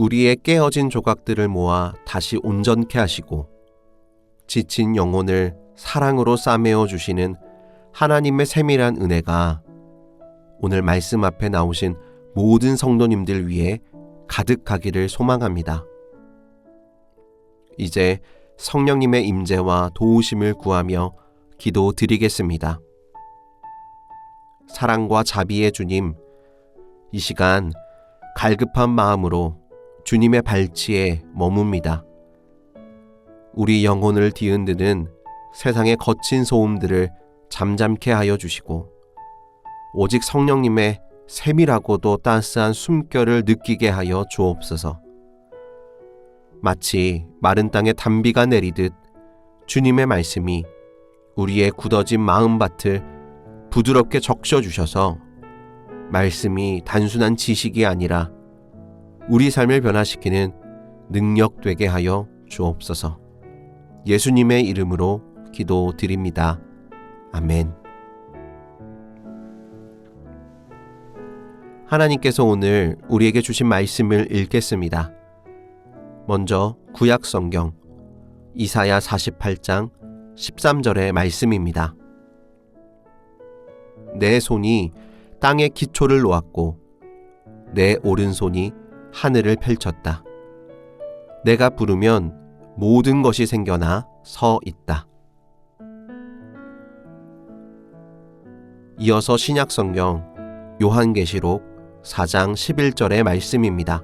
우리의 깨어진 조각들을 모아 다시 온전케 하시고 지친 영혼을 사랑으로 싸매어 주시는 하나님의 세밀한 은혜가 오늘 말씀 앞에 나오신 모든 성도님들 위해 가득하기를 소망합니다. 이제 성령님의 임재와 도우심을 구하며 기도드리겠습니다. 사랑과 자비의 주님, 이 시간 갈급한 마음으로 주님의 발치에 머뭅니다. 우리 영혼을 뒤흔드는 세상의 거친 소음들을 잠잠케 하여 주시고 오직 성령님의 세밀하고도 따스한 숨결을 느끼게 하여 주옵소서. 마치 마른 땅에 단비가 내리듯 주님의 말씀이 우리의 굳어진 마음밭을 부드럽게 적셔주셔서 말씀이 단순한 지식이 아니라 우리 삶을 변화시키는 능력 되게 하여 주옵소서. 예수님의 이름으로 기도드립니다. 아멘. 하나님께서 오늘 우리에게 주신 말씀을 읽겠습니다. 먼저 구약 성경 이사야 48장 13절의 말씀입니다. 내 손이 땅의 기초를 놓았고 내 오른손이 하늘을 펼쳤다. 내가 부르면 모든 것이 생겨나 서 있다. 이어서 신약 성경 요한계시록 4장 11절의 말씀입니다.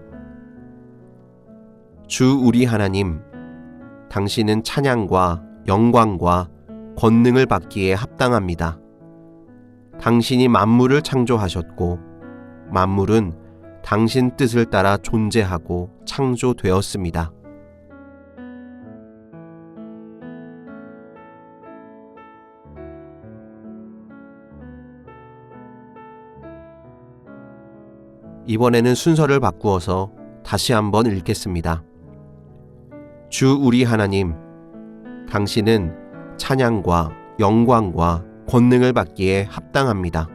주 우리 하나님, 당신은 찬양과 영광과 권능을 받기에 합당합니다. 당신이 만물을 창조하셨고 만물은 당신 뜻을 따라 존재하고 창조되었습니다. 이번에는 순서를 바꾸어서 다시 한번 읽겠습니다. 주 우리 하나님, 당신은 찬양과 영광과 권능을 받기에 합당합니다.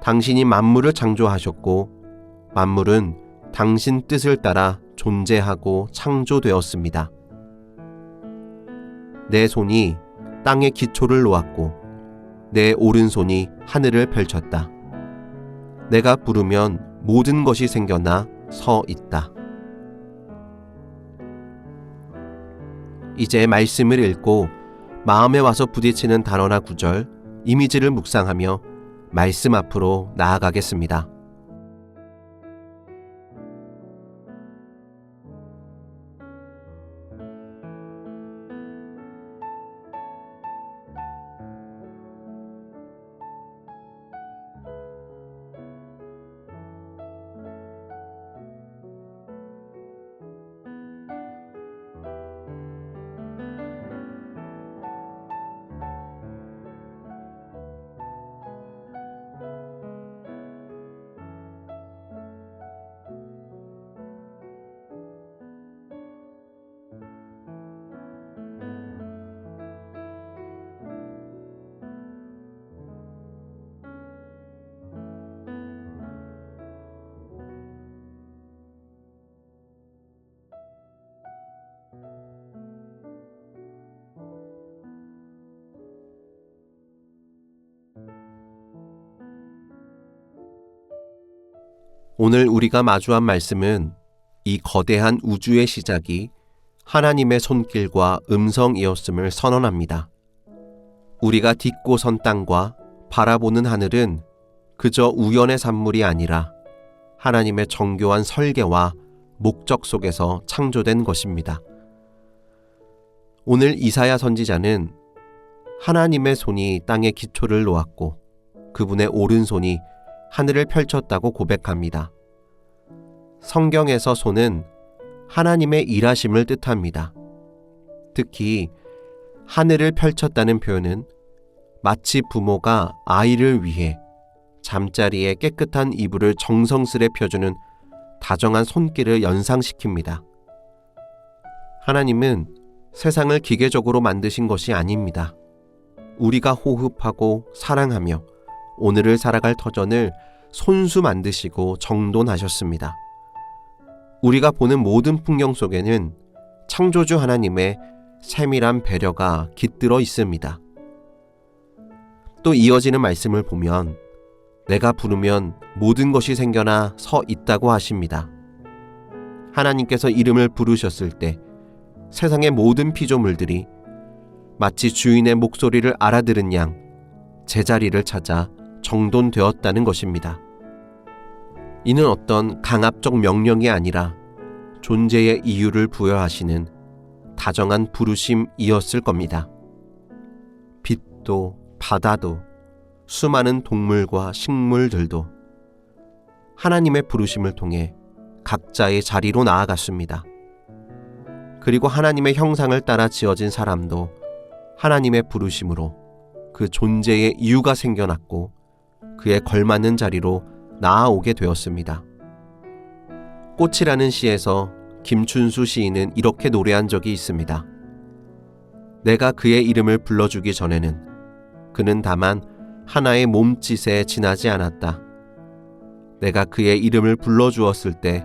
당신이 만물을 창조하셨고 만물은 당신 뜻을 따라 존재하고 창조되었습니다. 내 손이 땅의 기초를 놓았고 내 오른손이 하늘을 펼쳤다. 내가 부르면 모든 것이 생겨나 서 있다. 이제 말씀을 읽고 마음에 와서 부딪히는 단어나 구절, 이미지를 묵상하며 말씀 앞으로 나아가겠습니다. 오늘 우리가 마주한 말씀은 이 거대한 우주의 시작이 하나님의 손길과 음성이었음을 선언합니다. 우리가 딛고 선 땅과 바라보는 하늘은 그저 우연의 산물이 아니라 하나님의 정교한 설계와 목적 속에서 창조된 것입니다. 오늘 이사야 선지자는 하나님의 손이 땅의 기초를 놓았고 그분의 오른손이 하늘을 펼쳤다고 고백합니다. 성경에서 손은 하나님의 일하심을 뜻합니다. 특히 하늘을 펼쳤다는 표현은 마치 부모가 아이를 위해 잠자리에 깨끗한 이불을 정성스레 펴주는 다정한 손길을 연상시킵니다. 하나님은 세상을 기계적으로 만드신 것이 아닙니다. 우리가 호흡하고 사랑하며 오늘을 살아갈 터전을 손수 만드시고 정돈하셨습니다. 우리가 보는 모든 풍경 속에는 창조주 하나님의 세밀한 배려가 깃들어 있습니다. 또 이어지는 말씀을 보면 내가 부르면 모든 것이 생겨나 서 있다고 하십니다. 하나님께서 이름을 부르셨을 때 세상의 모든 피조물들이 마치 주인의 목소리를 알아들은 양 제자리를 찾아 정돈되었다는 것입니다. 이는 어떤 강압적 명령이 아니라 존재의 이유를 부여하시는 다정한 부르심이었을 겁니다. 빛도 바다도 수많은 동물과 식물들도 하나님의 부르심을 통해 각자의 자리로 나아갔습니다. 그리고 하나님의 형상을 따라 지어진 사람도 하나님의 부르심으로 그 존재의 이유가 생겨났고 그에 걸맞는 자리로 나아오게 되었습니다. 꽃이라는 시에서 김춘수 시인은 이렇게 노래한 적이 있습니다. 내가 그의 이름을 불러주기 전에는 그는 다만 하나의 몸짓에 지나지 않았다. 내가 그의 이름을 불러주었을 때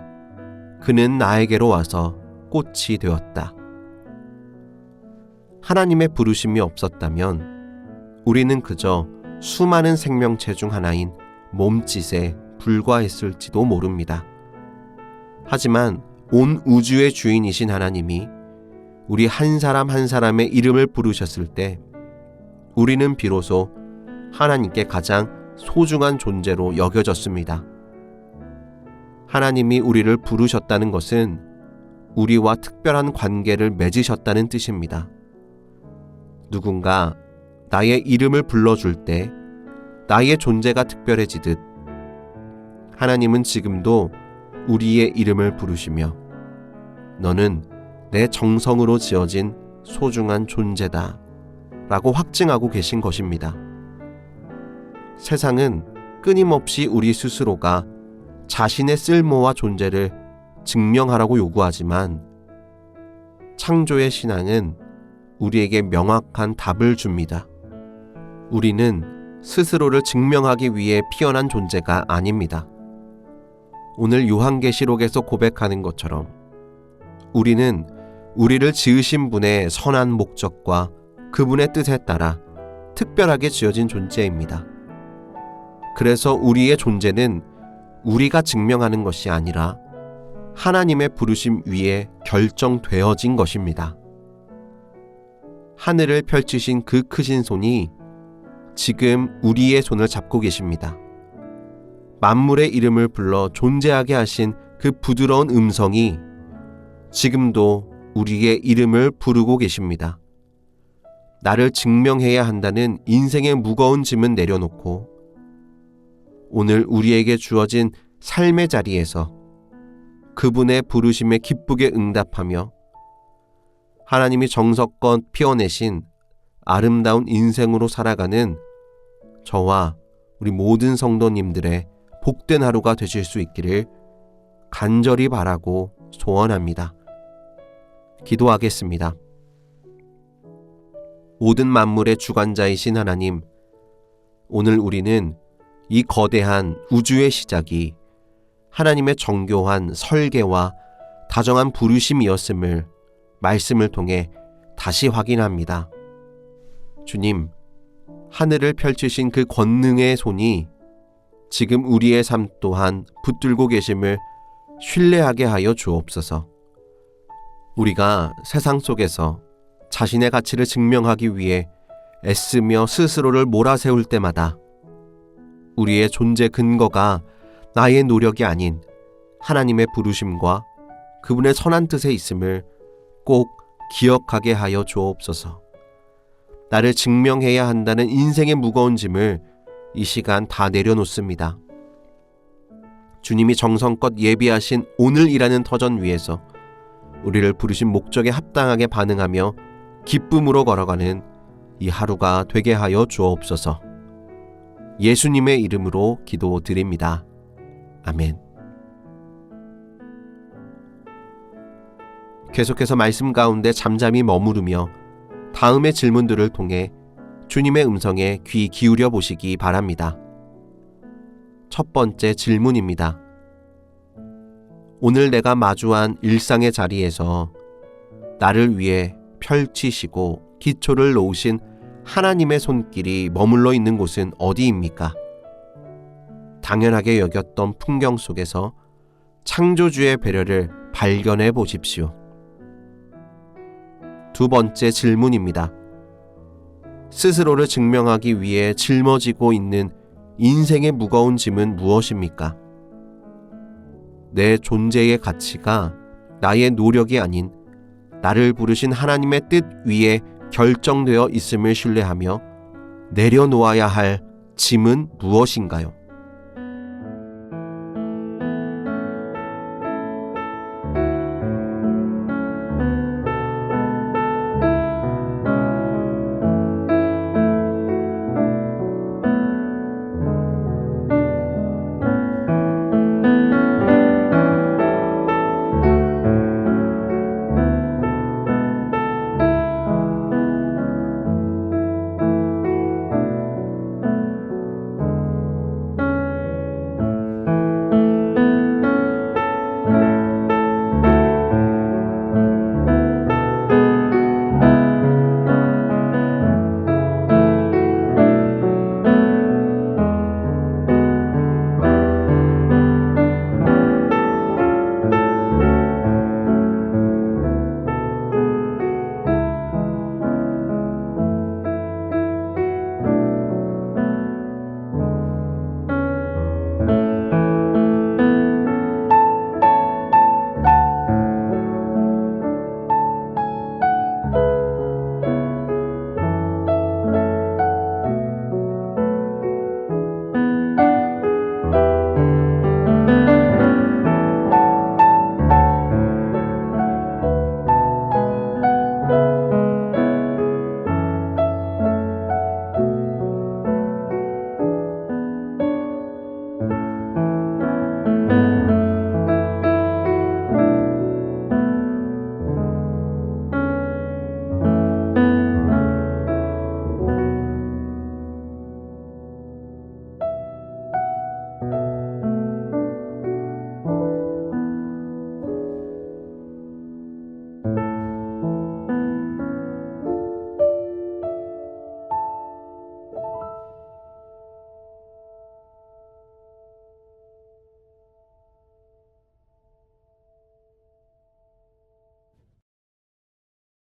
그는 나에게로 와서 꽃이 되었다. 하나님의 부르심이 없었다면 우리는 그저 수많은 생명체 중 하나인 몸짓에 불과했을지도 모릅니다. 하지만 온 우주의 주인이신 하나님이 우리 한 사람 한 사람의 이름을 부르셨을 때 우리는 비로소 하나님께 가장 소중한 존재로 여겨졌습니다. 하나님이 우리를 부르셨다는 것은 우리와 특별한 관계를 맺으셨다는 뜻입니다. 누군가 나의 이름을 불러줄 때 나의 존재가 특별해지듯 하나님은 지금도 우리의 이름을 부르시며 너는 내 정성으로 지어진 소중한 존재다 라고 확증하고 계신 것입니다. 세상은 끊임없이 우리 스스로가 자신의 쓸모와 존재를 증명하라고 요구하지만 창조의 신앙은 우리에게 명확한 답을 줍니다. 우리는 스스로를 증명하기 위해 피어난 존재가 아닙니다. 오늘 요한계시록에서 고백하는 것처럼 우리는 우리를 지으신 분의 선한 목적과 그분의 뜻에 따라 특별하게 지어진 존재입니다. 그래서 우리의 존재는 우리가 증명하는 것이 아니라 하나님의 부르심 위에 결정되어진 것입니다. 하늘을 펼치신 그 크신 손이 지금 우리의 손을 잡고 계십니다. 만물의 이름을 불러 존재하게 하신 그 부드러운 음성이 지금도 우리의 이름을 부르고 계십니다. 나를 증명해야 한다는 인생의 무거운 짐은 내려놓고 오늘 우리에게 주어진 삶의 자리에서 그분의 부르심에 기쁘게 응답하며 하나님이 정성껏 피워내신 아름다운 인생으로 살아가는 저와 우리 모든 성도님들의 복된 하루가 되실 수 있기를 간절히 바라고 소원합니다. 기도하겠습니다. 모든 만물의 주관자이신 하나님, 오늘 우리는 이 거대한 우주의 시작이 하나님의 정교한 설계와 다정한 부르심이었음을 말씀을 통해 다시 확인합니다. 주님, 하늘을 펼치신 그 권능의 손이 지금 우리의 삶 또한 붙들고 계심을 신뢰하게 하여 주옵소서. 우리가 세상 속에서 자신의 가치를 증명하기 위해 애쓰며 스스로를 몰아세울 때마다 우리의 존재 근거가 나의 노력이 아닌 하나님의 부르심과 그분의 선한 뜻에 있음을 꼭 기억하게 하여 주옵소서. 나를 증명해야 한다는 인생의 무거운 짐을 이 시간 다 내려놓습니다. 주님이 정성껏 예비하신 오늘이라는 터전 위에서 우리를 부르신 목적에 합당하게 반응하며 기쁨으로 걸어가는 이 하루가 되게 하여 주옵소서. 예수님의 이름으로 기도드립니다. 아멘. 계속해서 말씀 가운데 잠잠히 머무르며 다음의 질문들을 통해 주님의 음성에 귀 기울여 보시기 바랍니다. 첫 번째 질문입니다. 오늘 내가 마주한 일상의 자리에서 나를 위해 펼치시고 기초를 놓으신 하나님의 손길이 머물러 있는 곳은 어디입니까? 당연하게 여겼던 풍경 속에서 창조주의 배려를 발견해 보십시오. 두 번째 질문입니다. 스스로를 증명하기 위해 짊어지고 있는 인생의 무거운 짐은 무엇입니까? 내 존재의 가치가 나의 노력이 아닌 나를 부르신 하나님의 뜻 위에 결정되어 있음을 신뢰하며 내려놓아야 할 짐은 무엇인가요?